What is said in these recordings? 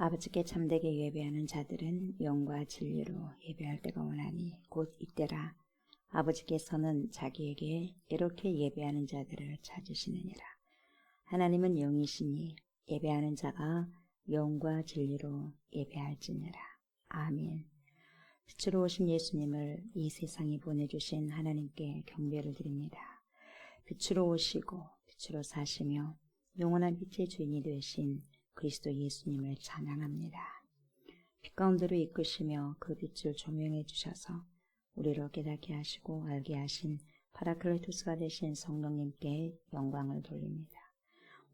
아버지께 참되게 예배하는 자들은 영과 진리로 예배할 때가 오나니 곧 이때라. 아버지께서는 자기에게 이렇게 예배하는 자들을 찾으시느니라. 하나님은 영이시니 예배하는 자가 영과 진리로 예배할지니라. 아멘. 빛으로 오신 예수님을 이 세상에 보내주신 하나님께 경배를 드립니다. 빛으로 오시고 빛으로 사시며 영원한 빛의 주인이 되신 그리스도 예수님을 찬양합니다. 빛 가운데로 이끄시며 그 빛을 조명해 주셔서 우리를 깨닫게 하시고 알게 하신 파라클레토스가 되신 성령님께 영광을 돌립니다.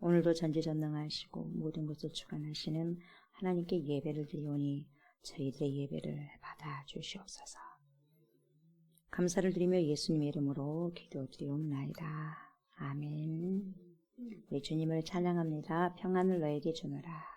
오늘도 전지전능하시고 모든 것을 주관하시는 하나님께 예배를 드리오니 저희들의 예배를 받아주시옵소서. 감사를 드리며 예수님의 이름으로 기도드리옵나이다. 아멘. 우리 주님을 찬양합니다. 평안을 너에게 주노라.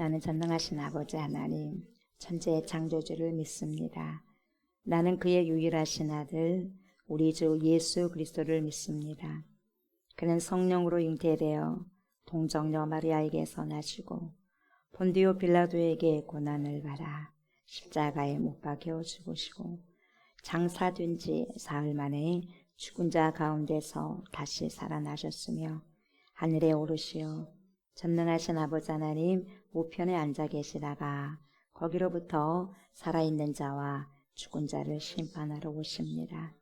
나는 전능하신 아버지 하나님, 천지의 창조주를 믿습니다. 나는 그의 유일하신 아들, 우리 주 예수 그리스도를 믿습니다. 그는 성령으로 잉태되어 동정녀 마리아에게서 나시고 본디오 빌라도에게 고난을 받아 십자가에 못 박혀 죽으시고 장사된 지 사흘 만에 죽은 자 가운데서 다시 살아나셨으며 하늘에 오르시어 전능하신 아버지 하나님 우편에 앉아 계시다가 거기로부터 살아있는 자와 죽은 자를 심판하러 오십니다.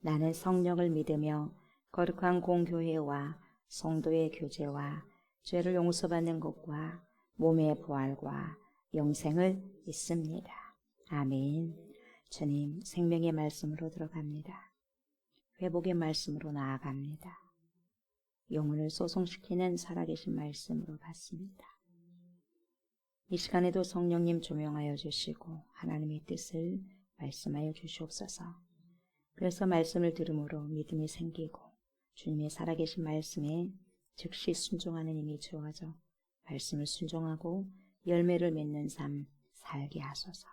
나는 성령을 믿으며 거룩한 공교회와 성도의 교제와 죄를 용서받는 것과 몸의 부활과 영생을 믿습니다. 아멘. 주님, 생명의 말씀으로 들어갑니다. 회복의 말씀으로 나아갑니다. 영혼을 소송시키는 살아계신 말씀으로 받습니다. 이 시간에도 성령님 조명하여 주시고 하나님의 뜻을 말씀하여 주시옵소서. 그래서 말씀을 들음으로 믿음이 생기고 주님의 살아계신 말씀에 즉시 순종하는 힘이 주어져 말씀을 순종하고 열매를 맺는 삶 살게 하소서.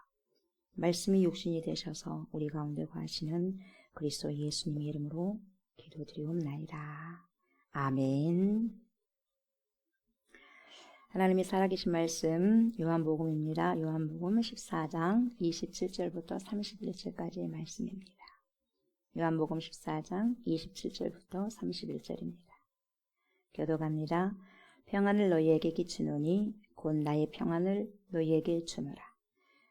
말씀이 육신이 되셔서 우리 가운데 거하시는 그리스도 예수님의 이름으로 기도드리옵나이다. 아멘. 하나님의 살아계신 말씀 요한복음입니다. 요한복음 14장 27절부터 31절까지의 말씀입니다. 요한복음 14장 27절부터 31절입니다. 교독합니다. 평안을 너희에게 끼치노니 곧 나의 평안을 너희에게 주노라.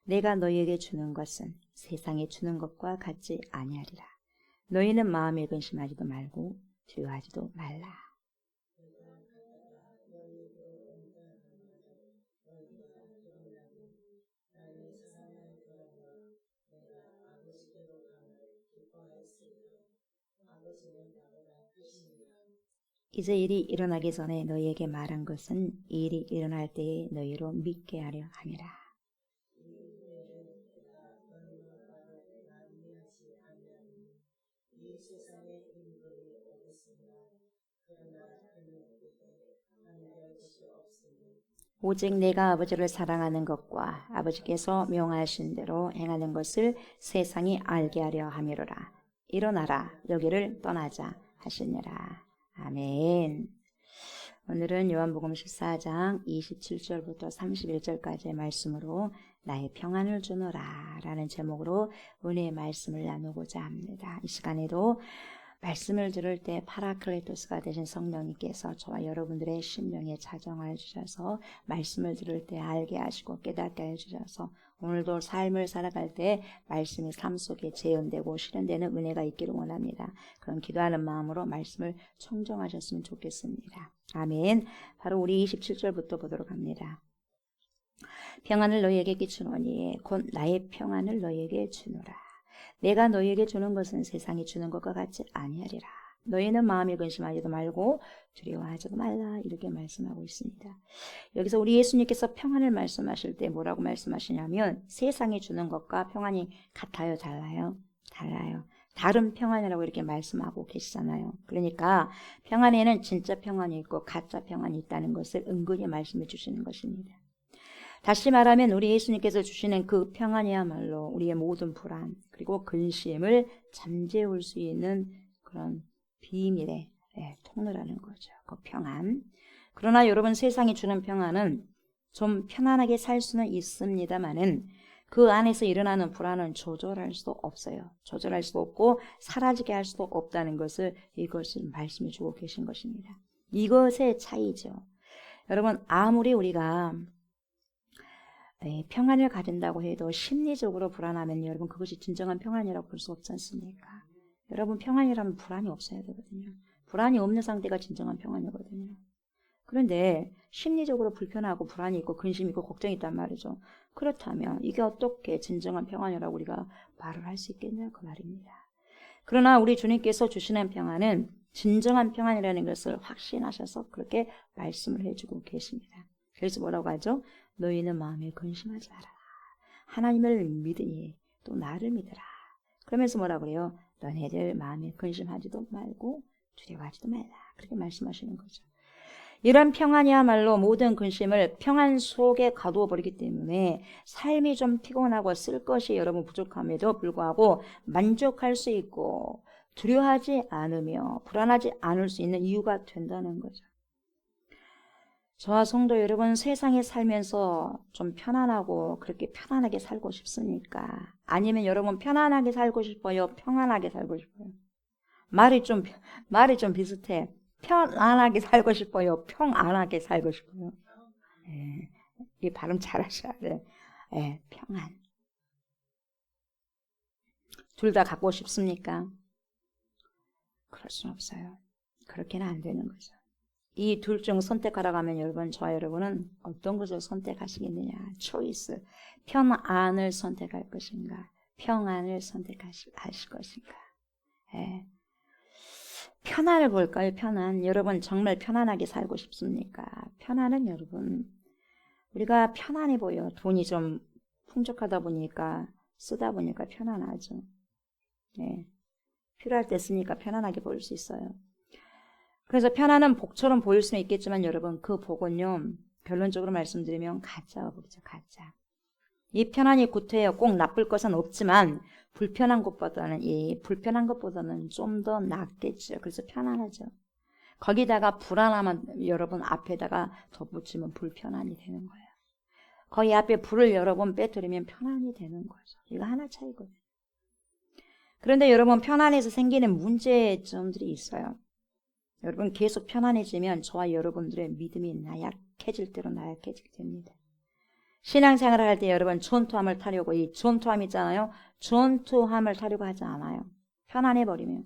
내가 너희에게 주는 것은 세상에 주는 것과 같지 아니하리라. 너희는 마음에 근심하지도 말고 두려워하지도 말라. 이제 일이 일어나기 전에 너희에게 말한 것은 이 일이 일어날 때에 너희로 믿게 하려 함이라. 오직 내가 아버지를 사랑하는 것과 아버지께서 명하신 대로 행하는 것을 세상이 알게 하려 함이로라. 일어나라, 여기를 떠나자 하시니라. 아멘. 오늘은 요한복음 14장 27절부터 31절까지의 말씀으로 나의 평안을 주노라 라는 제목으로 은혜의 말씀을 나누고자 합니다. 이 시간에도 말씀을 들을 때 파라클레토스가 되신 성령님께서 저와 여러분들의 심령에 자정하여 주셔서 말씀을 들을 때 알게 하시고 깨닫게 해주셔서 오늘도 삶을 살아갈 때 말씀이 삶 속에 재현되고 실현되는 은혜가 있기를 원합니다. 그런 기도하는 마음으로 말씀을 청정하셨으면 좋겠습니다. 아멘. 바로 우리 27절부터 보도록 합니다. 평안을 너희에게 끼치노니 곧 나의 평안을 너희에게 주노라. 내가 너희에게 주는 것은 세상이 주는 것과 같지 아니하리라. 너희는 마음에 근심하지도 말고 두려워하지도 말라. 이렇게 말씀하고 있습니다. 여기서 우리 예수님께서 평안을 말씀하실 때 뭐라고 말씀하시냐면 세상이 주는 것과 평안이 같아요? 달라요? 달라요. 다른 평안이라고 이렇게 말씀하고 계시잖아요. 그러니까 평안에는 진짜 평안이 있고 가짜 평안이 있다는 것을 은근히 말씀해 주시는 것입니다. 다시 말하면 우리 예수님께서 주시는 그 평안이야말로 우리의 모든 불안 그리고 근심을 잠재울 수 있는 그런 비밀의 통로라는 거죠. 그 평안. 그러나 여러분 세상이 주는 평안은 좀 편안하게 살 수는 있습니다만은 그 안에서 일어나는 불안은 조절할 수 없어요. 조절할 수 없고 사라지게 할 수도 없다는 것을 이것을 말씀해 주고 계신 것입니다. 이것의 차이죠. 여러분 아무리 우리가 평안을 가진다고 해도 심리적으로 불안하면 여러분 그것이 진정한 평안이라고 볼 수 없지 않습니까? 여러분 평안이라면 불안이 없어야 되거든요. 불안이 없는 상태가 진정한 평안이거든요. 그런데 심리적으로 불편하고 불안이 있고 근심이 있고 걱정이 있단 말이죠. 그렇다면 이게 어떻게 진정한 평안이라고 우리가 말을 할 수 있겠냐 그 말입니다. 그러나 우리 주님께서 주시는 평안은 진정한 평안이라는 것을 확신하셔서 그렇게 말씀을 해주고 계십니다. 그래서 뭐라고 하죠? 너희는 마음에 근심하지 말아라. 하나님을 믿으니 또 나를 믿으라. 그러면서 뭐라고 그래요? 너네들 마음에 근심하지도 말고 두려워하지도 말라. 그렇게 말씀하시는 거죠. 이런 평안이야말로 모든 근심을 평안 속에 가두어 버리기 때문에 삶이 좀 피곤하고 쓸 것이 여러분 부족함에도 불구하고 만족할 수 있고 두려워하지 않으며 불안하지 않을 수 있는 이유가 된다는 거죠. 저와 성도 여러분 세상에 살면서 좀 편안하고 그렇게 편안하게 살고 싶습니까? 아니면 여러분 편안하게 살고 싶어요? 평안하게 살고 싶어요? 말이 좀 비슷해. 편안하게 살고 싶어요? 평안하게 살고 싶어요? 이 발음 잘 하셔야 돼. 평안. 둘 다 갖고 싶습니까? 그럴 수는 없어요. 그렇게는 안 되는 거죠. 이 둘 중 선택하라고 하면 여러분, 저와 여러분은 어떤 것을 선택하시겠느냐? 초이스. 평안을 선택할 것인가? 평안을 선택하실 것인가? 편안을 볼까요? 편안. 여러분 정말 편안하게 살고 싶습니까? 편안은 여러분 우리가 편안해 보여. 돈이 좀 풍족하다 보니까 쓰다 보니까 편안하죠. 네. 필요할 때 쓰니까 편안하게 보일 수 있어요. 그래서 편안한 복처럼 보일 수는 있겠지만 여러분 그 복은요 결론적으로 말씀드리면 가짜와 복이죠. 가짜. 이 편안이 구태여 꼭 나쁠 것은 없지만 불편한 것보다는 좀 더 낫겠죠. 그래서 편안하죠. 거기다가 불안하면 여러분 앞에다가 덧붙이면 불편안이 되는 거예요. 거기 앞에 불을 여러 번 빼뜨리면 편안이 되는 거죠. 이거 하나 차이거든요. 그런데 여러분 편안해서 생기는 문제점들이 있어요. 여러분 계속 편안해지면 저와 여러분들의 믿음이 나약해질 대로 나약해지게 됩니다. 신앙생활을 할 때 여러분 전투함을 타려고 이 전투함 있잖아요. 전투함을 타려고 하지 않아요. 편안해버리면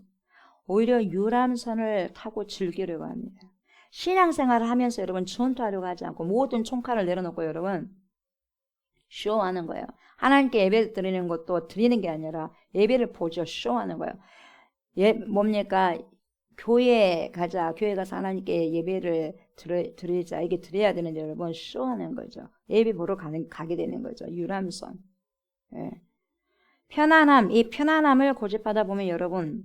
오히려 유람선을 타고 즐기려고 합니다. 신앙생활을 하면서 여러분 전투하려고 하지 않고 모든 총칼을 내려놓고 여러분 쇼하는 거예요. 하나님께 예배 드리는 것도 드리는 게 아니라 예배를 보죠. 쇼하는 거예요. 뭡니까? 교회에 가자. 교회 가서 하나님께 예배를 드리자. 이게 드려야 되는데 여러분 쇼하는 거죠. 예배 보러 가게 되는 거죠. 유람선. 예. 이 편안함을 고집하다 보면 여러분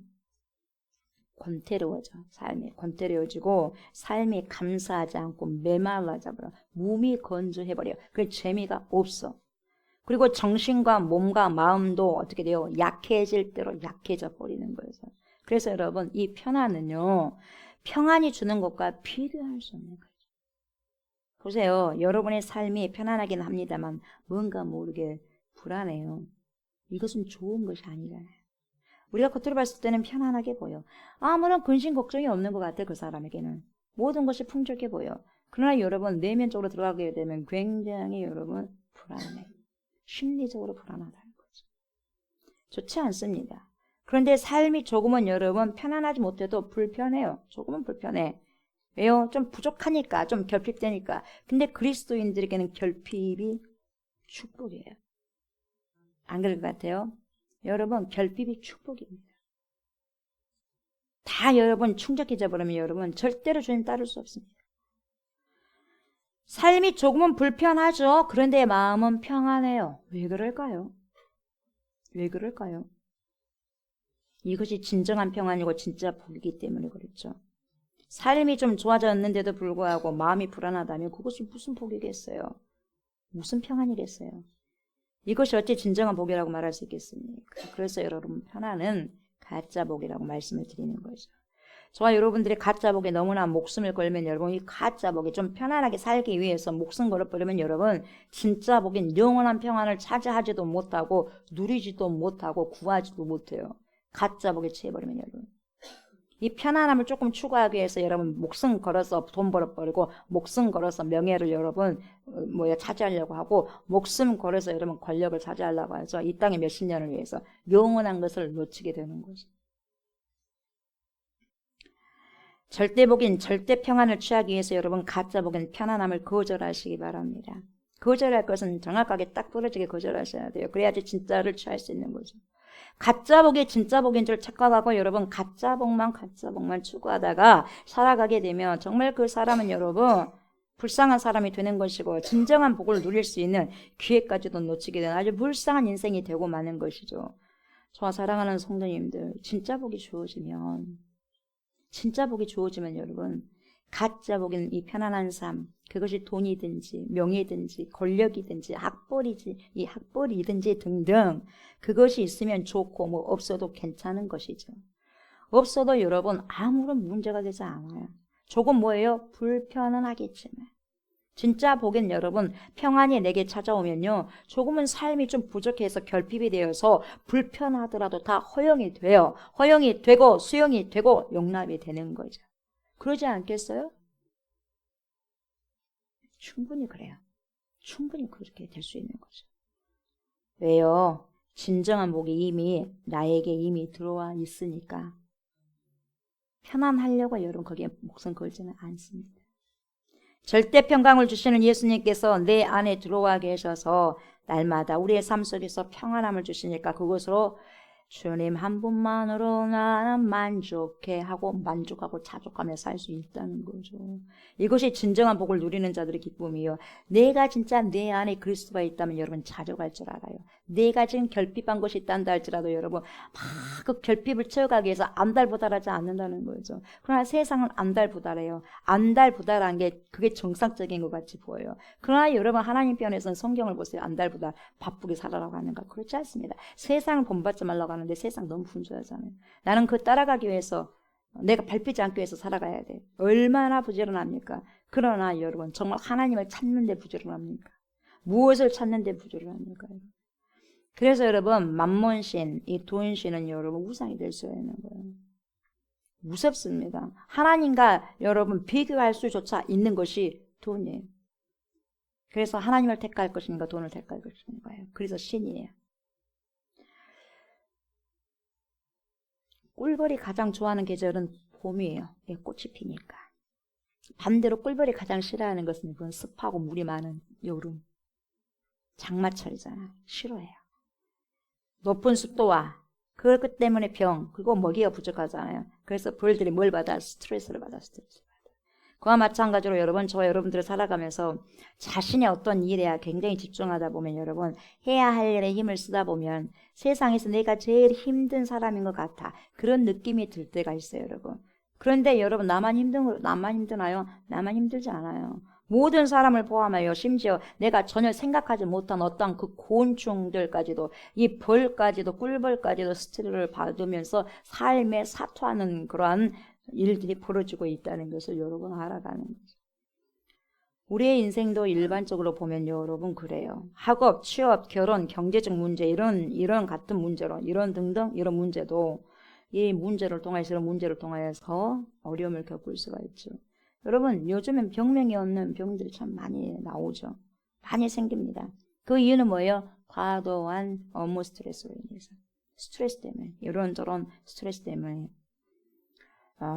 권태로워져. 삶이 권태로워지고 삶이 감사하지 않고 메말라져 버려. 몸이 건조해버려. 그 재미가 없어. 그리고 정신과 몸과 마음도 어떻게 돼요? 약해질 대로 약해져 버리는 거예요. 그래서 여러분 이 편안은요. 평안이 주는 것과 비교할 수 없는 거죠. 보세요. 여러분의 삶이 편안하긴 합니다만 뭔가 모르게 불안해요. 이것은 좋은 것이 아니잖아요. 우리가 겉으로 봤을 때는 편안하게 보여. 아무런 근심 걱정이 없는 것 같아. 그 사람에게는. 모든 것이 풍족해 보여. 그러나 여러분 내면적으로 들어가게 되면 굉장히 여러분 불안해. 심리적으로 불안하다는 거죠. 좋지 않습니다. 그런데 삶이 조금은 여러분 편안하지 못해도 불편해요. 조금은 불편해. 왜요? 좀 부족하니까, 좀 결핍되니까. 근데 그리스도인들에게는 결핍이 축복이에요. 안 그럴 것 같아요? 여러분 결핍이 축복입니다. 다 여러분 충족해져 버리면 여러분 절대로 주님 따를 수 없습니다. 삶이 조금은 불편하죠. 그런데 마음은 평안해요. 왜 그럴까요? 왜 그럴까요? 이것이 진정한 평안이고 진짜 복이기 때문에 그렇죠. 삶이 좀 좋아졌는데도 불구하고 마음이 불안하다면 그것이 무슨 복이겠어요? 무슨 평안이겠어요? 이것이 어찌 진정한 복이라고 말할 수 있겠습니까? 그래서 여러분 편안은 가짜 복이라고 말씀을 드리는 거죠. 저와 여러분들이 가짜 복에 너무나 목숨을 걸면 여러분 이 가짜 복이 좀 편안하게 살기 위해서 목숨 걸어버리면 여러분 진짜 복인 영원한 평안을 차지하지도 못하고 누리지도 못하고 구하지도 못해요. 가짜 복에 취해버리면 여러분 이 편안함을 조금 추구하기 위해서 여러분 목숨 걸어서 돈 벌어버리고 목숨 걸어서 명예를 여러분 차지하려고 하고 목숨 걸어서 여러분 권력을 차지하려고 하죠. 이 땅의 몇십 년을 위해서 영원한 것을 놓치게 되는 거죠. 절대복인 절대 평안을 취하기 위해서 여러분 가짜복인 편안함을 거절하시기 바랍니다. 거절할 것은 정확하게 딱 부러지게 거절하셔야 돼요. 그래야지 진짜를 취할 수 있는 거죠. 가짜복이 진짜복인 줄 착각하고 여러분 가짜복만 추구하다가 살아가게 되면 정말 그 사람은 여러분 불쌍한 사람이 되는 것이고 진정한 복을 누릴 수 있는 기회까지도 놓치게 되는 아주 불쌍한 인생이 되고 마는 것이죠. 저와 사랑하는 성도님들 진짜 복이 주어지면 여러분 가짜 복인 이 편안한 삶 그것이 돈이든지 명예든지 권력이든지 학벌이든지 등등 그것이 있으면 좋고 없어도 괜찮은 것이죠. 없어도 여러분 아무런 문제가 되지 않아요. 조금 뭐예요? 불편은 하겠지만 진짜 복인 여러분 평안이 내게 찾아오면요 조금은 삶이 좀 부족해서 결핍이 되어서 불편하더라도 다 허용이 돼요. 허용이 되고 수용이 되고 용납이 되는 거죠. 그러지 않겠어요? 충분히 그래요. 충분히 그렇게 될 수 있는 거죠. 왜요? 진정한 복이 나에게 이미 들어와 있으니까 편안하려고 여러분 거기에 목숨 걸지는 않습니다. 절대 평강을 주시는 예수님께서 내 안에 들어와 계셔서 날마다 우리의 삶 속에서 평안함을 주시니까 그것으로 주님 한 분만으로 나는 만족해 하고 만족하고 자족하며 살 수 있다는 거죠. 이것이 진정한 복을 누리는 자들의 기쁨이요. 내가 진짜 내 안에 그리스도가 있다면 여러분 자족할 줄 알아요. 내가 지금 결핍한 것이 있단다 할지라도 여러분 막 그 결핍을 채워가기 위해서 안달부달하지 않는다는 거죠. 그러나 세상은 안달부달해요. 안달부달한 게 그게 정상적인 것 같이 보여요. 그러나 여러분 하나님 편에서는 성경을 보세요. 안달부달 바쁘게 살아라고 하는가? 그렇지 않습니다. 세상을 본받지 말라고 하는데 세상 너무 분주하잖아요. 나는 그 따라가기 위해서 내가 밟히지 않기 위해서 살아가야 돼. 얼마나 부지런합니까? 그러나 여러분 정말 하나님을 찾는 데 부지런합니까? 무엇을 찾는 데 부지런합니까? 그래서 여러분 만몬신, 이 돈신은 여러분 우상이 될 수 있는 거예요. 무섭습니다. 하나님과 여러분 비교할 수조차 있는 것이 돈이에요. 그래서 하나님을 택할 것인가 돈을 택할 것인가요? 그래서 신이에요. 꿀벌이 가장 좋아하는 계절은 봄이에요. 꽃이 피니까. 반대로 꿀벌이 가장 싫어하는 것은 그건 습하고 물이 많은 여름. 장마철이잖아. 싫어해요. 높은 습도와 그렇기 때문에 병, 그리고 먹이가 부족하잖아요. 그래서 벌들이 뭘 받아? 스트레스를 받아. 그와 마찬가지로 여러분, 저와 여러분들을 살아가면서 자신의 어떤 일에 굉장히 집중하다 보면 여러분 해야 할 일에 힘을 쓰다 보면 세상에서 내가 제일 힘든 사람인 것 같아. 그런 느낌이 들 때가 있어요, 여러분. 그런데 여러분 나만 힘드나요? 나만 힘들지 않아요. 모든 사람을 포함하여 심지어 내가 전혀 생각하지 못한 어떤 그 곤충들까지도 이 벌까지도 꿀벌까지도 스트레스를 받으면서 삶에 사투하는 그러한 일들이 벌어지고 있다는 것을 여러분 알아가는 거죠. 우리의 인생도 일반적으로 보면 여러분 그래요. 학업, 취업, 결혼, 경제적 문제 이런 같은 문제로 이런 등등 이런 문제도 이 문제를 통해서 어려움을 겪을 수가 있죠. 여러분 요즘엔 병명이 없는 병들이 참 많이 나오죠. 많이 생깁니다. 그 이유는 뭐예요? 과도한 업무 스트레스로 인해서. 스트레스 때문에 이런저런 스트레스 때문에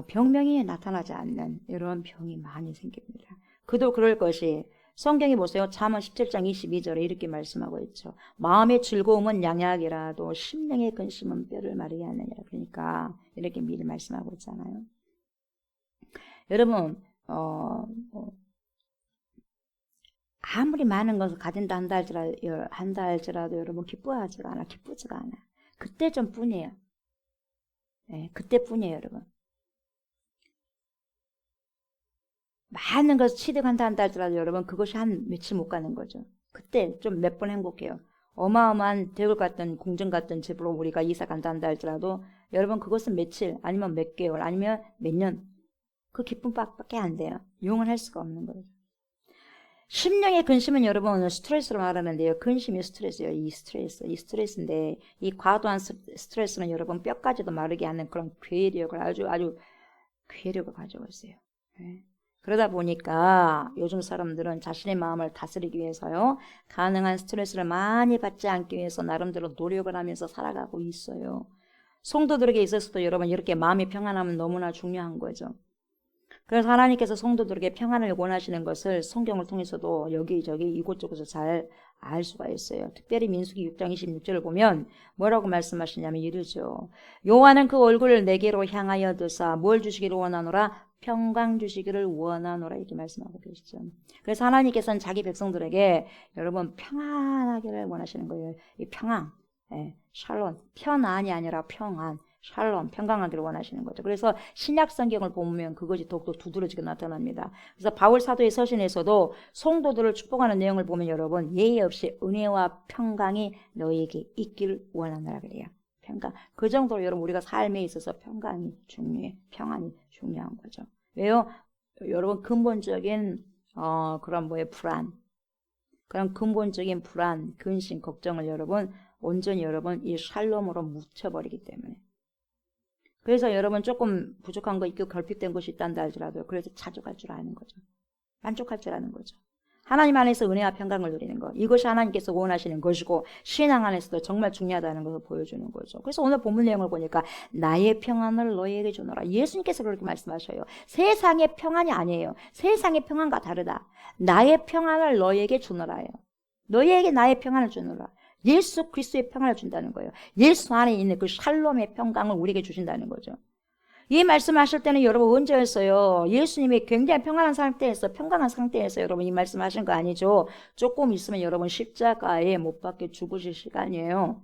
병명이 나타나지 않는 이런 병이 많이 생깁니다. 그도 그럴 것이 성경이 보세요. 잠언 17장 22절에 이렇게 말씀하고 있죠. 마음의 즐거움은 양약이라도 심령의 근심은 뼈를 마르게 하느냐. 그러니까 이렇게 미리 말씀하고 있잖아요. 여러분 아무리 많은 것을 가진다 한다 할지라도 여러분 기쁘지가 않아. 그때 좀 뿐이에요. 네, 그때뿐이에요, 여러분. 많은 것을 취득한다 한다 할지라도 여러분 그것이 한 며칠 못 가는 거죠. 그때 좀 몇 번 행복해요. 어마어마한 대국 같은 궁전 같은 집으로 우리가 이사 간다 한다 할지라도 여러분 그것은 며칠 아니면 몇 개월 아니면 몇 년 그 기쁨밖에 안 돼요. 용을 할 수가 없는 거예요. 심령의 근심은 여러분 스트레스로 말하는데요. 근심이 스트레스예요. 이 스트레스인데 이 과도한 스트레스는 여러분 뼈까지도 마르게 하는 그런 괴력을 아주 괴력을 가지고 있어요. 네. 그러다 보니까 요즘 사람들은 자신의 마음을 다스리기 위해서요. 가능한 스트레스를 많이 받지 않기 위해서 나름대로 노력을 하면서 살아가고 있어요. 성도들에게 있어서도 여러분 이렇게 마음이 평안하면 너무나 중요한 거죠. 그래서 하나님께서 성도들에게 평안을 원하시는 것을 성경을 통해서도 여기저기 이곳저곳에서 잘 알 수가 있어요. 특별히 민수기 6장 26절을 보면 뭐라고 말씀하시냐면 이르죠. 여호와는 그 얼굴을 내게로 향하여 드사 뭘 주시기를 원하노라? 평강 주시기를 원하노라 이렇게 말씀하고 계시죠. 그래서 하나님께서는 자기 백성들에게 여러분 평안하기를 원하시는 거예요. 이 평안, 샬롬, 편안이 아니라 평안. 샬롬, 평강하기를 원하시는 거죠. 그래서 신약 성경을 보면 그것이 더욱더 두드러지게 나타납니다. 그래서 바울 사도의 서신에서도 성도들을 축복하는 내용을 보면 여러분 예의 없이 은혜와 평강이 너희에게 있기를 원하노라 그래요. 평강. 그 정도로 여러분 우리가 삶에 있어서 평강이 중요해. 평안이 중요한 거죠. 왜요? 여러분 근본적인 그런 불안, 그런 근본적인 불안, 근심, 걱정을 여러분 온전히 여러분 이 샬롬으로 묻혀버리기 때문에. 그래서 여러분 조금 부족한 거 있고 결핍된 것이 있단다 할지라도 그래서 자족할 줄 아는 거죠. 만족할 줄 아는 거죠. 하나님 안에서 은혜와 평강을 누리는 것. 이것이 하나님께서 원하시는 것이고 신앙 안에서도 정말 중요하다는 것을 보여주는 거죠. 그래서 오늘 본문 내용을 보니까 나의 평안을 너희에게 주노라. 예수님께서 그렇게 말씀하셔요. 세상의 평안이 아니에요. 세상의 평안과 다르다. 나의 평안을 너희에게 주노라예요. 너희에게 나의 평안을 주노라. 예수 그리스도의 평안을 준다는 거예요. 예수 안에 있는 그 샬롬의 평강을 우리에게 주신다는 거죠. 이 말씀하실 때는 여러분 언제였어요? 예수님이 굉장히 평안한 상태에서, 평강한 상태에서 여러분 이 말씀하신 거 아니죠? 조금 있으면 여러분 십자가에 못 박혀 죽으실 시간이에요.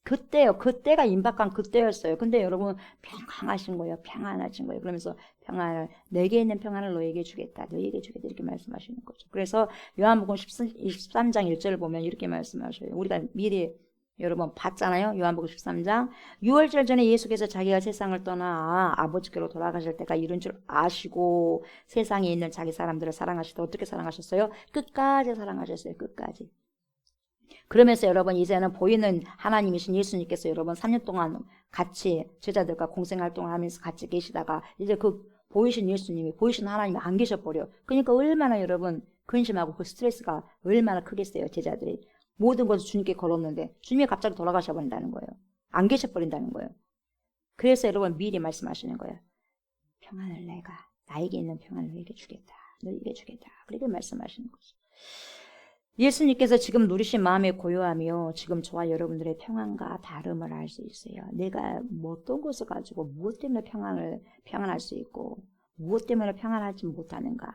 그때요. 그때가 임박한 그때였어요. 근데 여러분 평강하신 거예요. 평안하신 거예요. 그러면서 평안을, 내게 있는 평안을 너에게 주겠다. 너에게 주겠다. 이렇게 말씀하시는 거죠. 그래서 요한복음 13장 1절을 보면 이렇게 말씀하셔요. 우리가 미리 여러분 봤잖아요. 요한복음 13장 6월절 전에 예수께서 자기가 세상을 떠나 아버지께로 돌아가실 때가 이른 줄 아시고 세상에 있는 자기 사람들을 사랑하실 때 어떻게 사랑하셨어요? 끝까지 사랑하셨어요. 끝까지. 그러면서 여러분 이제는 보이는 하나님이신 예수님께서 여러분 3년 동안 같이 제자들과 공생활동을 하면서 같이 계시다가 이제 그 보이신 예수님이, 보이신 하나님이 안 계셔버려. 그러니까 얼마나 여러분 근심하고 그 스트레스가 얼마나 크겠어요. 제자들이 모든 것을 주님께 걸었는데 주님이 갑자기 돌아가셔 버린다는 거예요. 안 계셔버린다는 거예요. 그래서 여러분 미리 말씀하시는 거예요. 평안을 내가, 나에게 있는 평안을 너에게 주겠다. 너에게 주겠다. 그렇게 말씀하시는 거죠. 예수님께서 지금 누리신 마음의 고요함이요, 지금 저와 여러분들의 평안과 다름을 알 수 있어요. 내가 어떤 것을 가지고 무엇 때문에 평안할 수 있고 무엇 때문에 평안하지 못하는가.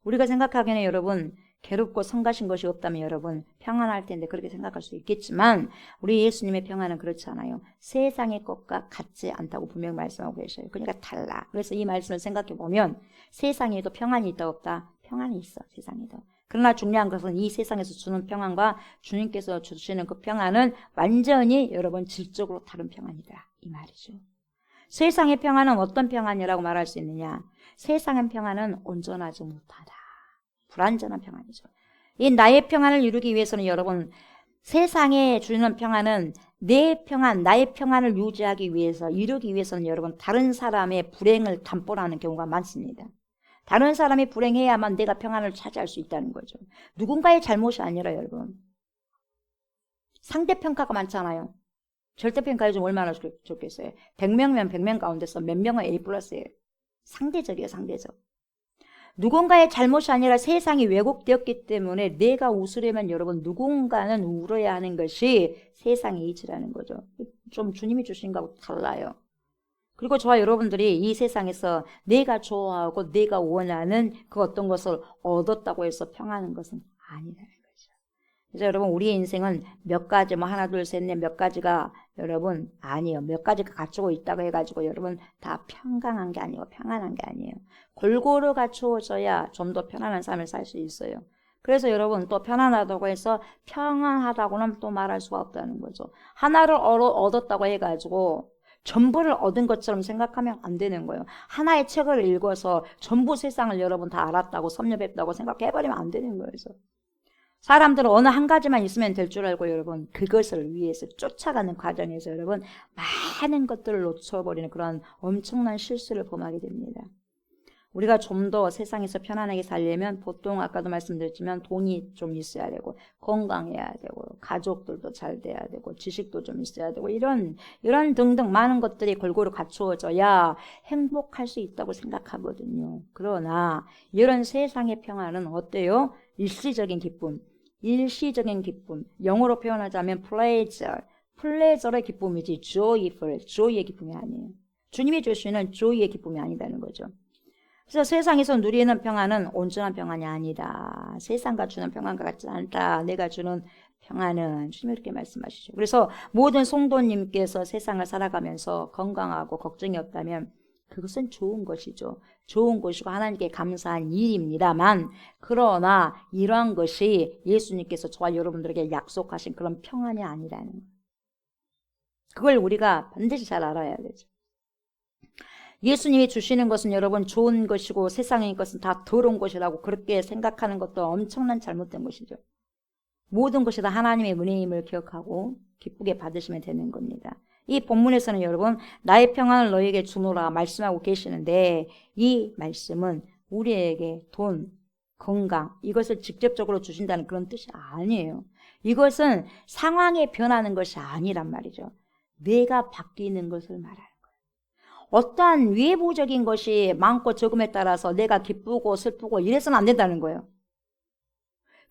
우리가 생각하기에는 여러분 괴롭고 성가신 것이 없다면 여러분 평안할 텐데 그렇게 생각할 수 있겠지만 우리 예수님의 평안은 그렇지 않아요. 세상의 것과 같지 않다고 분명히 말씀하고 계셔요. 그러니까 달라. 그래서 이 말씀을 생각해 보면 세상에도 평안이 있다 없다? 평안이 있어. 세상에도. 그러나 중요한 것은 이 세상에서 주는 평안과 주님께서 주시는 그 평안은 완전히 여러분 질적으로 다른 평안이다. 이 말이죠. 세상의 평안은 어떤 평안이라고 말할 수 있느냐? 세상의 평안은 온전하지 못하다. 불완전한 평안이죠. 이 나의 평안을 이루기 위해서는 여러분 세상에 주는 평안은 내 평안, 나의 평안을 유지하기 위해서, 이루기 위해서는 여러분 다른 사람의 불행을 담보라는 경우가 많습니다. 다른 사람이 불행해야만 내가 평안을 차지할 수 있다는 거죠. 누군가의 잘못이 아니라 여러분 상대평가가 많잖아요. 절대평가에 좀 얼마나 좋겠어요. 100명이면 100명 가운데서 몇 명은 A+예요. 상대적이에요. 상대적. 누군가의 잘못이 아니라 세상이 왜곡되었기 때문에 내가 웃으려면 여러분 누군가는 울어야 하는 것이 세상의 이치라는 거죠. 좀 주님이 주신 거하고 달라요. 그리고 저와 여러분들이 이 세상에서 내가 좋아하고 내가 원하는 그 어떤 것을 얻었다고 해서 평안한 것은 아니라는 거죠. 그래서 여러분 우리의 인생은 몇 가지 뭐 하나 둘 셋 넷 몇 가지가 여러분 아니에요. 몇 가지가 갖추고 있다고 해가지고 여러분 다 평강한 게 아니고 평안한 게 아니에요. 골고루 갖추어져야 좀 더 편안한 삶을 살 수 있어요. 그래서 여러분 또 편안하다고 해서 평안하다고는 또 말할 수가 없다는 거죠. 하나를 얻었다고 해가지고 전부를 얻은 것처럼 생각하면 안 되는 거예요. 하나의 책을 읽어서 전부 세상을 여러분 다 알았다고 섭렵했다고 생각해버리면 안 되는 거예요. 사람들은 어느 한 가지만 있으면 될 줄 알고 여러분 그것을 위해서 쫓아가는 과정에서 여러분 많은 것들을 놓쳐버리는 그런 엄청난 실수를 범하게 됩니다. 우리가 좀 더 세상에서 편안하게 살려면 보통 아까도 말씀드렸지만 돈이 좀 있어야 되고 건강해야 되고 가족들도 잘 돼야 되고 지식도 좀 있어야 되고 이런 등등 많은 것들이 골고루 갖추어져야 행복할 수 있다고 생각하거든요. 그러나 이런 세상의 평안은 어때요? 일시적인 기쁨, 영어로 표현하자면 pleasure의 기쁨이지 joy의 기쁨이 아니에요. 주님이 주시는 joy의 기쁨이 아니다는 거죠. 그래서 세상에서 누리는 평안은 온전한 평안이 아니다. 세상과 주는 평안과 같지 않다. 내가 주는 평안은 주님이 이렇게 말씀하시죠. 그래서 모든 성도님께서 세상을 살아가면서 건강하고 걱정이 없다면 그것은 좋은 것이죠. 좋은 것이고 하나님께 감사한 일입니다만 그러나 이러한 것이 예수님께서 저와 여러분들에게 약속하신 그런 평안이 아니라는 거예요. 그걸 우리가 반드시 잘 알아야 되죠. 예수님이 주시는 것은 여러분 좋은 것이고 세상의 것은 다 더러운 것이라고 그렇게 생각하는 것도 엄청난 잘못된 것이죠. 모든 것이 다 하나님의 은혜임을 기억하고 기쁘게 받으시면 되는 겁니다. 이 본문에서는 여러분 나의 평안을 너에게 주노라 말씀하고 계시는데 이 말씀은 우리에게 돈, 건강 이것을 직접적으로 주신다는 그런 뜻이 아니에요. 이것은 상황에 변하는 것이 아니란 말이죠. 내가 바뀌는 것을 말하는 거예요. 어떠한 외부적인 것이 많고 적음에 따라서 내가 기쁘고 슬프고 이래서는 안 된다는 거예요.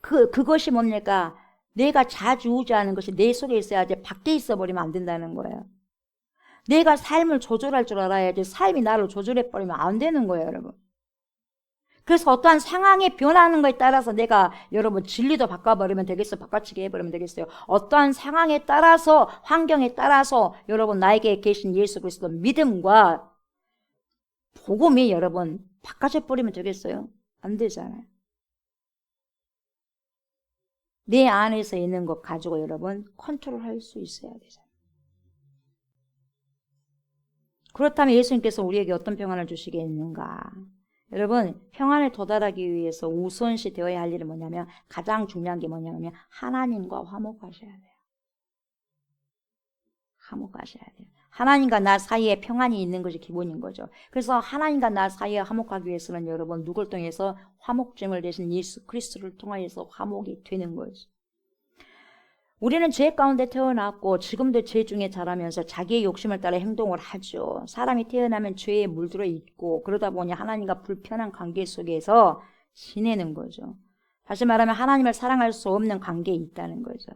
그것이 뭡니까? 내가 좌지우지하는 것이 내 속에 있어야지 밖에 있어버리면 안 된다는 거예요. 내가 삶을 조절할 줄 알아야지 삶이 나를 조절해버리면 안 되는 거예요, 여러분. 그래서 어떠한 상황이 변하는 것에 따라서 내가 여러분 진리도 바꿔버리면 되겠어요? 바꿔치기 해버리면 되겠어요? 어떠한 상황에 따라서 환경에 따라서 여러분 나에게 계신 예수 그리스도 믿음과 복음이 여러분 바꿔져 버리면 되겠어요? 안 되잖아요. 내 안에서 있는 것 가지고 여러분 컨트롤할 수 있어야 되잖아요. 그렇다면 예수님께서 우리에게 어떤 평안을 주시겠는가? 여러분 평안에 도달하기 위해서 우선시 되어야 할 일은 뭐냐면 가장 중요한 게 뭐냐면 하나님과 화목하셔야 돼요. 화목하셔야 돼요. 하나님과 나 사이에 평안이 있는 것이 기본인 거죠. 그래서 하나님과 나 사이에 화목하기 위해서는 여러분 누굴 통해서 화목제물 대신 예수 그리스도를 통하여서 화목이 되는 거죠. 우리는 죄 가운데 태어났고 지금도 죄 중에 자라면서 자기의 욕심을 따라 행동을 하죠. 사람이 태어나면 죄에 물들어 있고 그러다 보니 하나님과 불편한 관계 속에서 지내는 거죠. 다시 말하면 하나님을 사랑할 수 없는 관계에 있다는 거죠.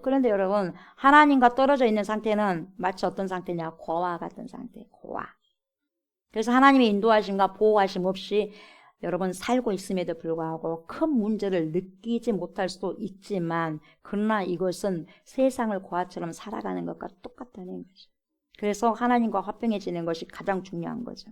그런데 여러분 하나님과 떨어져 있는 상태는 마치 어떤 상태냐? 고와 같은 상태. 고와. 그래서 하나님의 인도하심과 보호하심 없이 여러분 살고 있음에도 불구하고 큰 문제를 느끼지 못할 수도 있지만 그러나 이것은 세상을 고아처럼 살아가는 것과 똑같다는 거죠. 그래서 하나님과 화평해지는 것이 가장 중요한 거죠.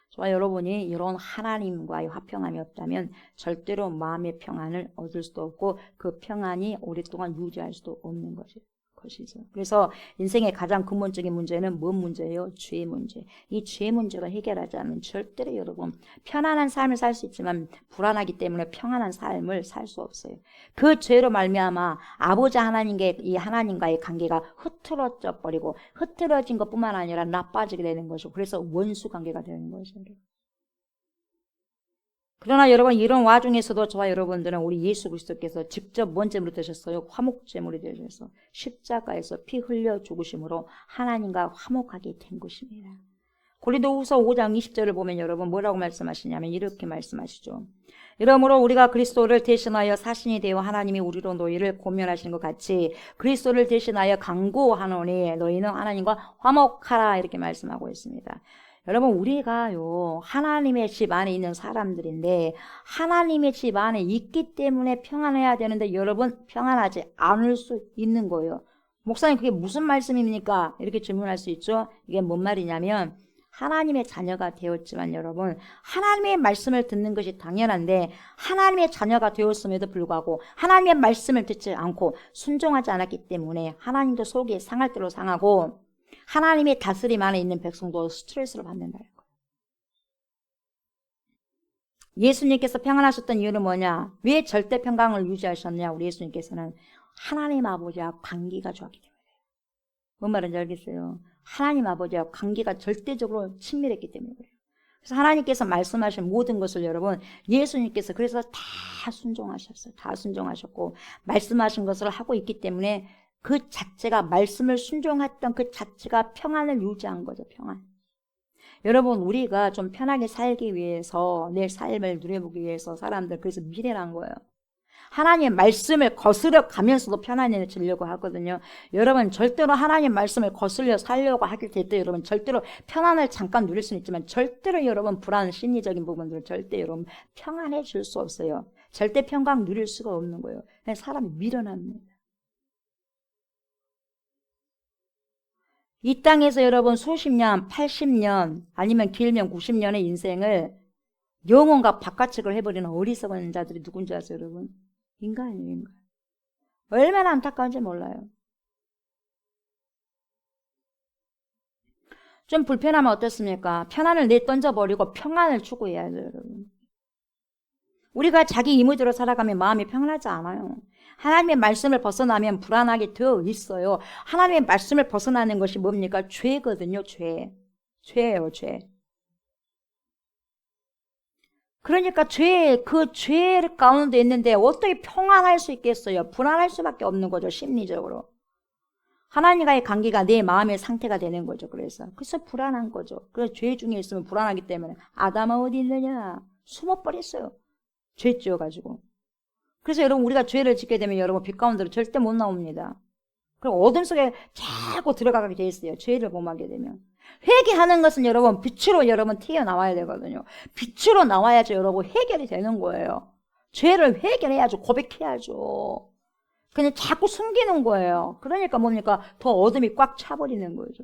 저와 여러분이 이런 하나님과의 화평함이 없다면 절대로 마음의 평안을 얻을 수도 없고 그 평안이 오랫동안 유지할 수도 없는 것이죠. 그래서 인생의 가장 근본적인 문제는 뭔 문제예요? 죄의 문제. 이 죄의 문제가 해결하지 않으면 절대로 여러분 편안한 삶을 살 수 있지만 불안하기 때문에 평안한 삶을 살 수 없어요. 그 죄로 말미암아 아버지 하나님과의 관계가 흐트러져 버리고 흐트러진 것뿐만 아니라 나빠지게 되는 것이고 그래서 원수 관계가 되는 것이죠. 그러나 여러분 이런 와중에서도 저와 여러분들은 우리 예수 그리스도께서 직접 뭔 제물이 되셨어요? 화목제물이 되셔서 십자가에서 피 흘려 죽으심으로 하나님과 화목하게 된 것입니다. 고린도후서 5장 20절을 보면 여러분 뭐라고 말씀하시냐면 이렇게 말씀하시죠. 이러므로 우리가 그리스도를 대신하여 사신이 되어 하나님이 우리로 너희를 고면하시는 것 같이 그리스도를 대신하여 강구하노니 너희는 하나님과 화목하라 이렇게 말씀하고 있습니다. 여러분 우리가요 하나님의 집 안에 있는 사람들인데 하나님의 집 안에 있기 때문에 평안해야 되는데 여러분 평안하지 않을 수 있는 거예요. 목사님 그게 무슨 말씀입니까? 이렇게 질문할 수 있죠. 이게 뭔 말이냐면 하나님의 자녀가 되었지만 여러분 하나님의 말씀을 듣는 것이 당연한데 하나님의 자녀가 되었음에도 불구하고 하나님의 말씀을 듣지 않고 순종하지 않았기 때문에 하나님도 속이 상할 대로 상하고 하나님의 다스림 안에 있는 백성도 스트레스를 받는다는 거예요. 예수님께서 평안하셨던 이유는 뭐냐? 왜 절대 평강을 유지하셨냐? 우리 예수님께서는 하나님 아버지와 관계가 좋았기 때문에. 뭔 말인지 알겠어요? 하나님 아버지와 관계가 절대적으로 친밀했기 때문에 그래요. 그래서 하나님께서 말씀하신 모든 것을 여러분 예수님께서 그래서 다 순종하셨어요. 다 순종하셨고 말씀하신 것을 하고 있기 때문에 그 자체가 말씀을 순종했던 그 자체가 평안을 유지한 거죠. 평안. 여러분 우리가 좀 편하게 살기 위해서 내 삶을 누려보기 위해서 사람들 그래서 미래란 거예요. 하나님의 말씀을 거스려 가면서도 편안해지려고 하거든요. 여러분 절대로 하나님의 말씀을 거슬려 살려고 하길 때 여러분 절대로 편안을 잠깐 누릴 수는 있지만 절대로 여러분 불안 심리적인 부분들을 절대 여러분 평안해질 수 없어요. 절대 평강 누릴 수가 없는 거예요. 사람이 미련합니다. 이 땅에서 여러분 수십 년, 80년 아니면 길면 90년의 인생을 영혼과 바깥측을 해버리는 어리석은 자들이 누군지 아세요 여러분? 인간이에요. 인간. 얼마나 안타까운지 몰라요. 좀 불편하면 어떻습니까? 편안을 내던져버리고 평안을 추구해야죠 여러분. 우리가 자기 이무대로 살아가면 마음이 평안하지 않아요. 하나님의 말씀을 벗어나면 불안하게 되어 있어요. 하나님의 말씀을 벗어나는 것이 뭡니까? 죄거든요. 죄예요. 죄. 그러니까 그 죄 가운데 있는데 어떻게 평안할 수 있겠어요? 불안할 수밖에 없는 거죠. 심리적으로. 하나님과의 관계가 내 마음의 상태가 되는 거죠. 그래서 불안한 거죠. 그래서 죄 중에 있으면 불안하기 때문에 아담아 어디 있느냐? 숨어버렸어요. 죄 지어가지고. 그래서 여러분 우리가 죄를 짓게 되면 여러분 빛 가운데로 절대 못 나옵니다. 그리고 어둠 속에 자꾸 들어가게 돼 있어요. 죄를 범하게 되면. 회개하는 것은 여러분 빛으로 여러분 튀어나와야 되거든요. 빛으로 나와야지 여러분 해결이 되는 거예요. 죄를 해결해야죠. 고백해야죠. 그냥 자꾸 숨기는 거예요. 그러니까 뭡니까? 더 어둠이 꽉 차버리는 거죠.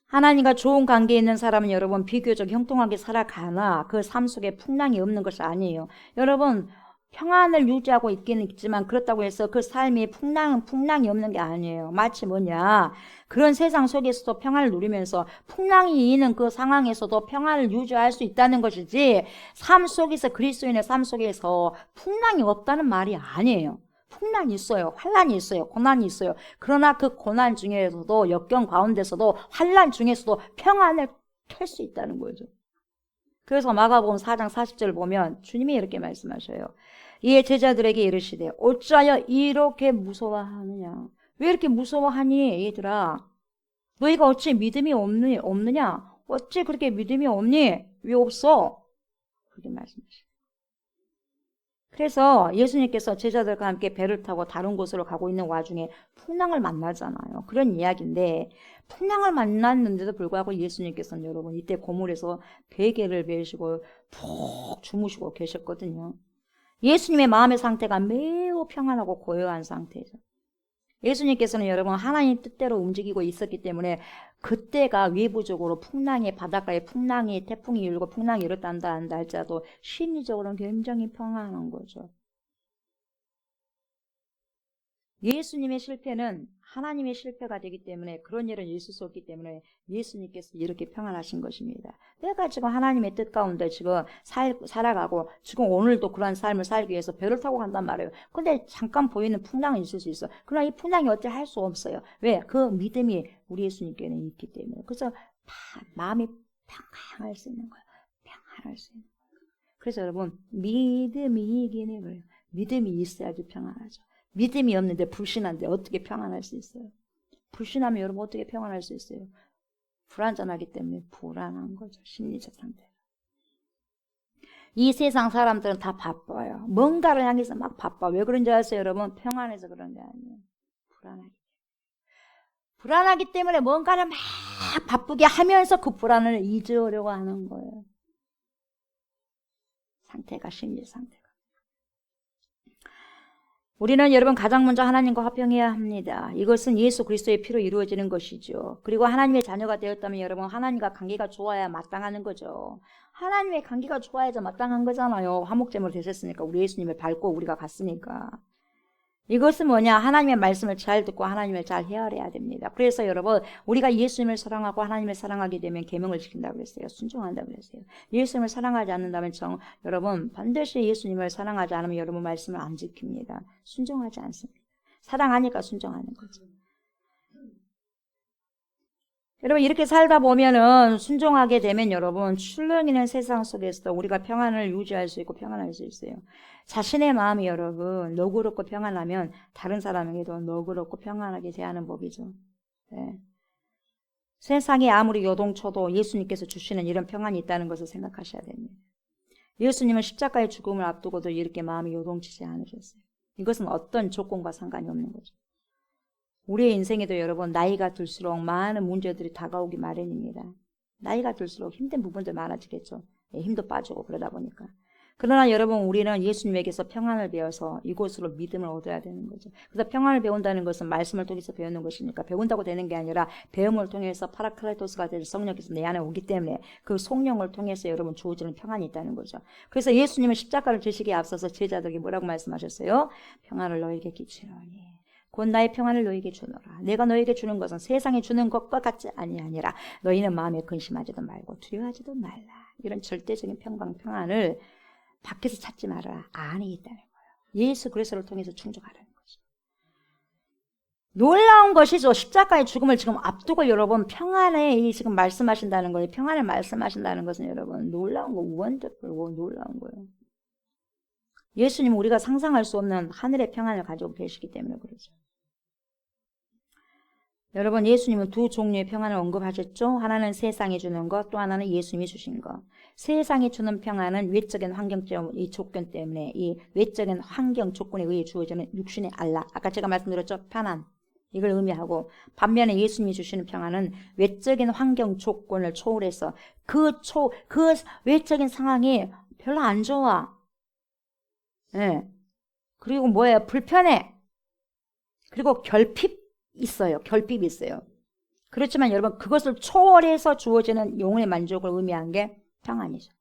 하나님과 좋은 관계에 있는 사람은 여러분 비교적 형통하게 살아가나 그 삶 속에 풍랑이 없는 것이 아니에요. 여러분 평안을 유지하고 있기는 있지만 그렇다고 해서 그 삶이 풍랑이 없는 게 아니에요. 마치 뭐냐, 그런 세상 속에서도 평안을 누리면서 풍랑이 있는 그 상황에서도 평안을 유지할 수 있다는 것이지, 삶 속에서 그리스도인의 삶 속에서 풍랑이 없다는 말이 아니에요. 풍랑이 있어요. 환란이 있어요. 고난이 있어요. 그러나 그 고난 중에서도, 역경 가운데서도, 환란 중에서도 평안을 펼 수 있다는 거죠. 그래서 마가복음 4장 40절을 보면 주님이 이렇게 말씀하셔요. 이에 제자들에게 이르시되 어찌하여 이렇게 무서워하느냐. 왜 이렇게 무서워하니 얘들아. 너희가 어찌 믿음이 없느냐. 어찌 그렇게 믿음이 없니. 왜 없어. 그렇게 말씀하셔요. 그래서 예수님께서 제자들과 함께 배를 타고 다른 곳으로 가고 있는 와중에 풍랑을 만나잖아요. 그런 이야기인데, 풍랑을 만났는데도 불구하고 예수님께서는 여러분 이때 고물에서 베개를 메시고 푹 주무시고 계셨거든요. 예수님의 마음의 상태가 매우 평안하고 고요한 상태죠. 예수님께서는 여러분 하나님 뜻대로 움직이고 있었기 때문에 그때가 외부적으로 풍랑이, 바닷가에 풍랑이, 태풍이 일고 풍랑이 일었단다 한다 할지라도 심리적으로는 굉장히 평안한 거죠. 예수님의 실패는 하나님의 실패가 되기 때문에 그런 일은 있을 수 없기 때문에 예수님께서 이렇게 평안하신 것입니다. 내가 지금 하나님의 뜻 가운데 지금 살아가고 지금 오늘도 그런 삶을 살기 위해서 배를 타고 간단 말이에요. 근데 잠깐 보이는 풍랑은 있을 수 있어. 그러나 이 풍랑이 어찌 할 수 없어요. 왜? 그 믿음이 우리 예수님께는 있기 때문에. 그래서 마음이 평안할 수 있는 거예요. 평안할 수 있는 거예요. 그래서 여러분 믿음이 이기는 거예요. 믿음이 있어야지 평안하죠. 믿음이 없는데 불신한데 어떻게 평안할 수 있어요? 불신하면 여러분 어떻게 평안할 수 있어요? 불안전하기 때문에 불안한 거죠. 심리적 상태. 이 세상 사람들은 다 바빠요. 뭔가를 향해서 막 바빠. 왜 그런지 아세요, 여러분? 평안해서 그런 게 아니에요. 불안하기 때문에 뭔가를 막 바쁘게 하면서 그 불안을 잊으려고 하는 거예요. 상태가, 심리 상태가. 우리는 여러분 가장 먼저 하나님과 화평해야 합니다. 이것은 예수 그리스도의 피로 이루어지는 것이죠. 그리고 하나님의 자녀가 되었다면 여러분 하나님과 관계가 좋아야 마땅하는 거죠. 하나님의 관계가 좋아야지 마땅한 거잖아요. 화목제물 되셨으니까, 우리 예수님을 밟고 우리가 갔으니까. 이것은 뭐냐, 하나님의 말씀을 잘 듣고 하나님을 잘 헤아려야 됩니다. 그래서 여러분 우리가 예수님을 사랑하고 하나님을 사랑하게 되면 계명을 지킨다고 그랬어요. 순종한다고 그랬어요. 예수님을 사랑하지 않는다면 여러분 반드시 예수님을 사랑하지 않으면 여러분 말씀을 안 지킵니다. 순종하지 않습니다. 사랑하니까 순종하는 거죠. 여러분 이렇게 살다 보면은, 순종하게 되면 여러분 출렁이는 세상 속에서도 우리가 평안을 유지할 수 있고 평안할 수 있어요. 자신의 마음이 여러분 너그럽고 평안하면 다른 사람에게도 너그럽고 평안하게 대하는 법이죠. 네. 세상이 아무리 요동쳐도 예수님께서 주시는 이런 평안이 있다는 것을 생각하셔야 됩니다. 예수님은 십자가의 죽음을 앞두고도 이렇게 마음이 요동치지 않으셨어요. 이것은 어떤 조건과 상관이 없는 거죠. 우리의 인생에도 여러분 나이가 들수록 많은 문제들이 다가오기 마련입니다. 나이가 들수록 힘든 부분들 많아지겠죠. 힘도 빠지고 그러다 보니까. 그러나 여러분 우리는 예수님에게서 평안을 배워서 이곳으로 믿음을 얻어야 되는 거죠. 그래서 평안을 배운다는 것은 말씀을 통해서 배우는 것이니까 배운다고 되는 게 아니라 배움을 통해서 파라클라이토스가 될 성령께서 내 안에 오기 때문에 그 성령을 통해서 여러분 주어지는 평안이 있다는 거죠. 그래서 예수님은 십자가를 지시기에 앞서서 제자들에게 뭐라고 말씀하셨어요? 평안을 너에게 끼치노니 곧 나의 평안을 너에게 주노라. 내가 너에게 주는 것은 세상이 주는 것과 같지 아니하니라. 너희는 마음에 근심하지도 말고 두려워하지도 말라. 이런 절대적인 평안을 밖에서 찾지 말아라. 안에 있다는 거예요. 예수 그리스도를 통해서 충족하라는 거죠. 놀라운 것이죠. 십자가의 죽음을 지금 앞두고 여러분 평안에 지금 말씀하신다는 거예요. 평안을 말씀하신다는 것은 여러분 놀라운 거, 원더풀, 놀라운 거예요. 예수님은 우리가 상상할 수 없는 하늘의 평안을 가지고 계시기 때문에 그러죠. 여러분 예수님은 두 종류의 평안을 언급하셨죠. 하나는 세상이 주는 것, 또 하나는 예수님이 주신 것. 세상이 주는 평안은 외적인 환경적 이 조건 때문에 이 외적인 환경 조건에 의해 주어지는 육신의 안락. 아까 제가 말씀드렸죠. 편안. 이걸 의미하고 반면에 예수님이 주시는 평안은 외적인 환경 조건을 초월해서 그 외적인 상황이 별로 안 좋아. 예. 그리고 뭐예요? 불편해. 그리고 결핍 있어요. 결핍이 있어요. 그렇지만 여러분 그것을 초월해서 주어지는 영혼의 만족을 의미한 게 평안이죠.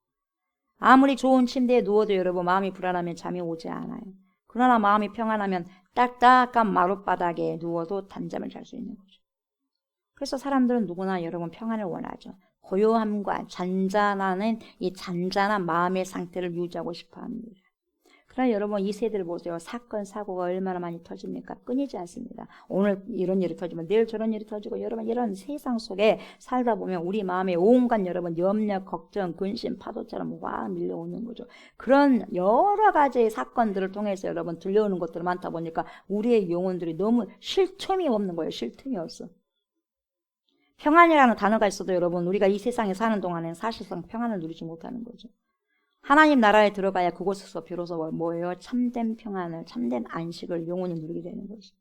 아무리 좋은 침대에 누워도 여러분 마음이 불안하면 잠이 오지 않아요. 그러나 마음이 평안하면 딱딱한 마룻바닥에 누워도 단잠을 잘 수 있는 거죠. 그래서 사람들은 누구나 여러분 평안을 원하죠. 고요함과 이 잔잔한 마음의 상태를 유지하고 싶어 합니다. 그러나 여러분 이 세대를 보세요. 사건 사고가 얼마나 많이 터집니까? 끊이지 않습니다. 오늘 이런 일이 터지면 내일 저런 일이 터지고 여러분 이런 세상 속에 살다 보면 우리 마음에 온갖 여러분 염려, 걱정, 근심, 파도처럼 와 밀려오는 거죠. 그런 여러 가지의 사건들을 통해서 여러분 들려오는 것들이 많다 보니까 우리의 영혼들이 너무 쉴 틈이 없는 거예요. 쉴 틈이 없어. 평안이라는 단어가 있어도 여러분 우리가 이 세상에 사는 동안에는 사실상 평안을 누리지 못하는 거죠. 하나님 나라에 들어가야 그곳에서 비로소 뭐예요? 참된 평안을, 참된 안식을 영원히 누리게 되는 거죠.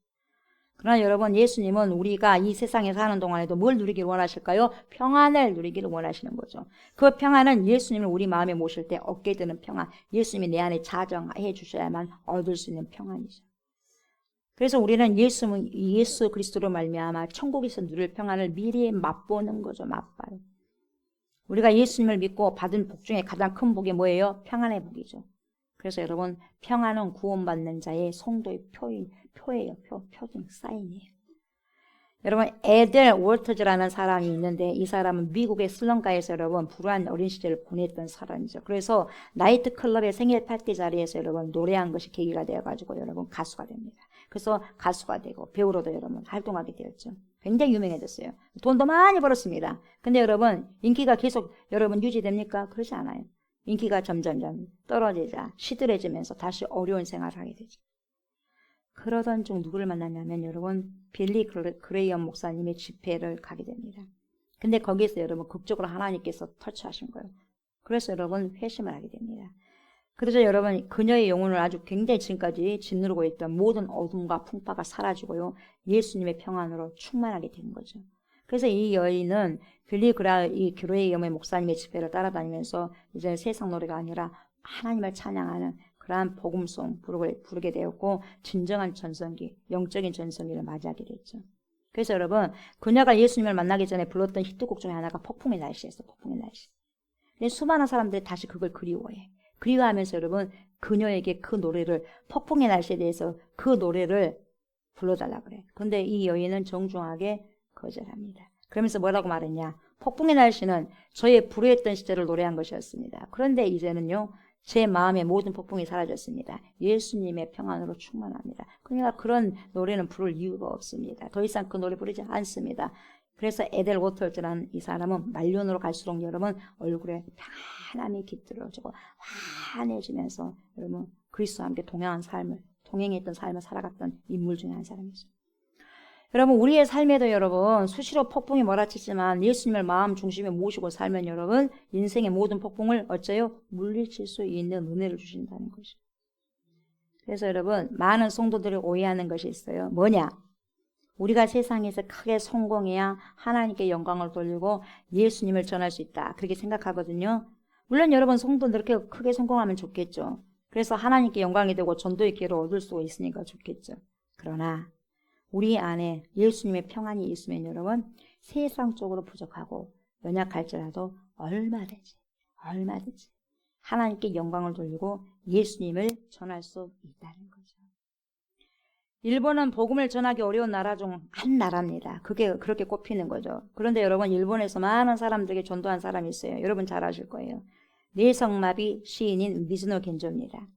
그러나 여러분 예수님은 우리가 이 세상에 사는 동안에도 뭘 누리기를 원하실까요? 평안을 누리기를 원하시는 거죠. 그 평안은 예수님을 우리 마음에 모실 때 얻게 되는 평안, 예수님이 내 안에 자정해 주셔야만 얻을 수 있는 평안이죠. 그래서 우리는 예수 그리스도로 말미암아 천국에서 누릴 평안을 미리 맛보는 거죠. 맛봐요. 우리가 예수님을 믿고 받은 복 중에 가장 큰 복이 뭐예요? 평안의 복이죠. 그래서 여러분 평안은 구원받는 자의 성도의 표예요. 표징, 사인이에요. 여러분 에델 월터즈라는 사람이 있는데 이 사람은 미국의 슬럼가에서 여러분 불우한 어린 시절을 보냈던 사람이죠. 그래서 나이트클럽의 생일 파티 자리에서 여러분 노래한 것이 계기가 되어가지고 여러분 가수가 됩니다. 그래서 가수가 되고 배우로도 여러분 활동하게 되었죠. 굉장히 유명해졌어요. 돈도 많이 벌었습니다. 근데 여러분 인기가 계속 여러분 유지됩니까? 그렇지 않아요. 인기가 점점점 떨어지자 시들해지면서 다시 어려운 생활을 하게 되죠. 그러던 중 누구를 만났냐면 여러분 빌리 그레이엄 목사님의 집회를 가게 됩니다. 근데 거기에서 여러분 극적으로 하나님께서 터치하신 거예요. 그래서 여러분 회심을 하게 됩니다. 그래서 여러분 그녀의 영혼을 아주 굉장히 지금까지 짓누르고 있던 모든 어둠과 풍파가 사라지고요. 예수님의 평안으로 충만하게 된 거죠. 그래서 이 여인은 빌리 그레이엄의 목사님의 집회를 따라다니면서 이제 세상 노래가 아니라 하나님을 찬양하는 그러한 복음송 부르게 되었고 진정한 전성기, 영적인 전성기를 맞이하게 됐죠. 그래서 여러분 그녀가 예수님을 만나기 전에 불렀던 히트곡 중에 하나가 폭풍의 날씨였어요. 폭풍의 날씨. 근데 수많은 사람들이 다시 그걸 그리워해. 그리워하면서 여러분 그녀에게 그 노래를 폭풍의 날씨에 대해서 그 노래를 불러달라 그래. 근데 이 여인은 정중하게 거절합니다. 그러면서 뭐라고 말했냐? 폭풍의 날씨는 저의 불우했던 시절을 노래한 것이었습니다. 그런데 이제는요 제 마음의 모든 폭풍이 사라졌습니다. 예수님의 평안으로 충만합니다. 그러니까 그런 노래는 부를 이유가 없습니다. 더 이상 그 노래 부르지 않습니다. 그래서 에델 워터즈라는 이 사람은 말년으로 갈수록 여러분 얼굴에 편함이 깃들어지고 환해지면서 여러분 그리스도와 함께 동행했던 삶을 살아갔던 인물 중에 한 사람이죠. 여러분 우리의 삶에도 여러분 수시로 폭풍이 몰아치지만 예수님을 마음 중심에 모시고 살면 여러분 인생의 모든 폭풍을 어째요? 물리칠 수 있는 은혜를 주신다는 거죠. 그래서 여러분 많은 성도들이 오해하는 것이 있어요. 뭐냐? 우리가 세상에서 크게 성공해야 하나님께 영광을 돌리고 예수님을 전할 수 있다. 그렇게 생각하거든요. 물론 여러분 성도들 그렇게 크게 성공하면 좋겠죠. 그래서 하나님께 영광이 되고 전도의 기회를 얻을 수 있으니까 좋겠죠. 그러나 우리 안에 예수님의 평안이 있으면 여러분 세상적으로 부족하고 연약할지라도 얼마든지 하나님께 영광을 돌리고 예수님을 전할 수 있다는 거죠. 일본은 복음을 전하기 어려운 나라 중 한 나라입니다. 그게 그렇게 꼽히는 거죠. 그런데 여러분 일본에서 많은 사람들에게 전도한 사람이 있어요. 여러분 잘 아실 거예요. 뇌성마비 시인인 미즈노 겐조입니다.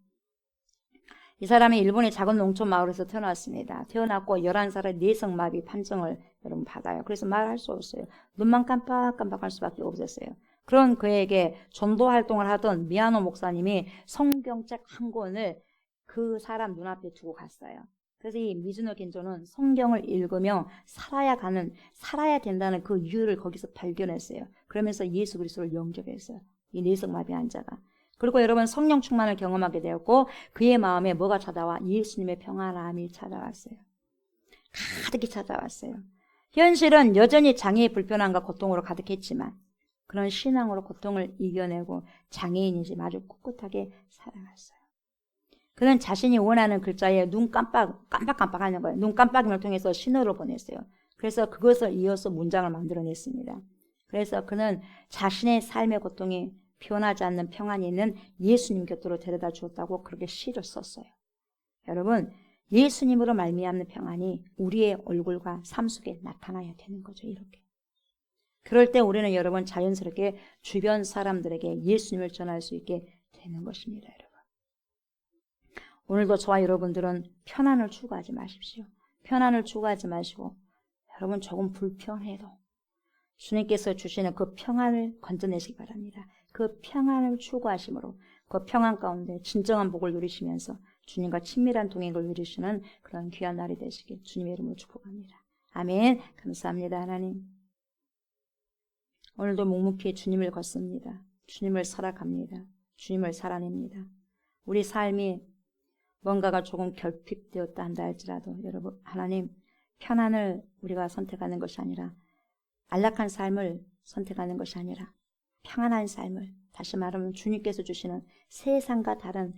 이 사람이 일본의 작은 농촌 마을에서 태어났습니다. 태어났고 11살에 뇌성마비 판정을 여러분 받아요. 그래서 말할 수 없어요. 눈만 깜빡깜빡할 수밖에 없었어요. 그런 그에게 전도 활동을 하던 미야노 목사님이 성경책 한 권을 그 사람 눈앞에 두고 갔어요. 그래서 이 미즈노 겐조는 성경을 읽으며 살아야 된다는 그 이유를 거기서 발견했어요. 그러면서 예수 그리스도를 영접했어요. 이 뇌성마비 환자가. 그리고 여러분 성령 충만을 경험하게 되었고 그의 마음에 뭐가 찾아와? 예수님의 평안함이 찾아왔어요. 가득히 찾아왔어요. 현실은 여전히 장애의 불편함과 고통으로 가득했지만 그런 신앙으로 고통을 이겨내고 장애인이지 아주 꿋꿋하게 살아갔어요. 그는 자신이 원하는 글자에 눈 깜빡하는 거예요. 눈 깜빡임을 통해서 신호를 보냈어요. 그래서 그것을 이어서 문장을 만들어냈습니다. 그래서 그는 자신의 삶의 고통이 변하지 않는 평안이 있는 예수님 곁으로 데려다 주었다고 그렇게 시를 썼어요. 여러분, 예수님으로 말미암는 평안이 우리의 얼굴과 삶 속에 나타나야 되는 거죠. 이렇게. 그럴 때 우리는 여러분 자연스럽게 주변 사람들에게 예수님을 전할 수 있게 되는 것입니다. 여러분. 오늘도 저와 여러분들은 편안을 추구하지 마십시오. 편안을 추구하지 마시고 여러분 조금 불편해도 주님께서 주시는 그 평안을 건져내시기 바랍니다. 그 평안을 추구하심으로 그 평안 가운데 진정한 복을 누리시면서 주님과 친밀한 동행을 누리시는 그런 귀한 날이 되시길 주님의 이름으로 축복합니다. 아멘. 감사합니다. 하나님. 오늘도 묵묵히 주님을 걷습니다. 주님을 살아갑니다. 주님을 살아냅니다. 우리 삶이 뭔가가 조금 결핍되었다 한다 할지라도 여러분 하나님 편안을 우리가 선택하는 것이 아니라 안락한 삶을 선택하는 것이 아니라 평안한 삶을 다시 말하면 주님께서 주시는 세상과 다른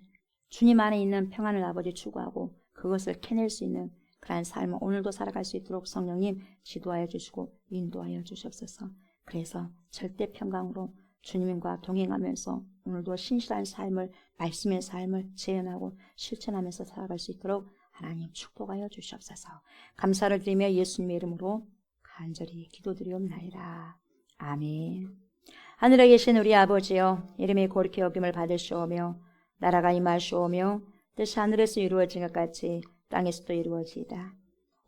주님 안에 있는 평안을 아버지 추구하고 그것을 캐낼 수 있는 그러한 삶을 오늘도 살아갈 수 있도록 성령님 지도하여 주시고 인도하여 주시옵소서. 그래서 절대 평강으로 주님과 동행하면서 오늘도 신실한 삶을 말씀의 삶을 재현하고 실천하면서 살아갈 수 있도록 하나님 축복하여 주시옵소서. 감사를 드리며 예수님의 이름으로 간절히 기도드리옵나이다. 아멘. 하늘에 계신 우리 아버지여 이름이 거룩히 여김을 받으시오며 나라가 임하시오며 뜻이 하늘에서 이루어진 것 같이 땅에서도 이루어지이다.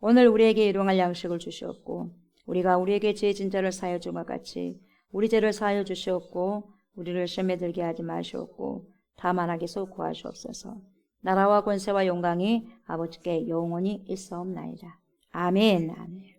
오늘 우리에게 일용할 양식을 주시옵고 우리가 우리에게 죄 진 자를 사하여 준 것 같이 우리 죄를 사하여 주시옵고 우리를 시험에 들게 하지 마시옵고 다만 악에서 구하시옵소서. 나라와 권세와 영광이 아버지께 영원히 있사옵나이다. 아멘. 아멘.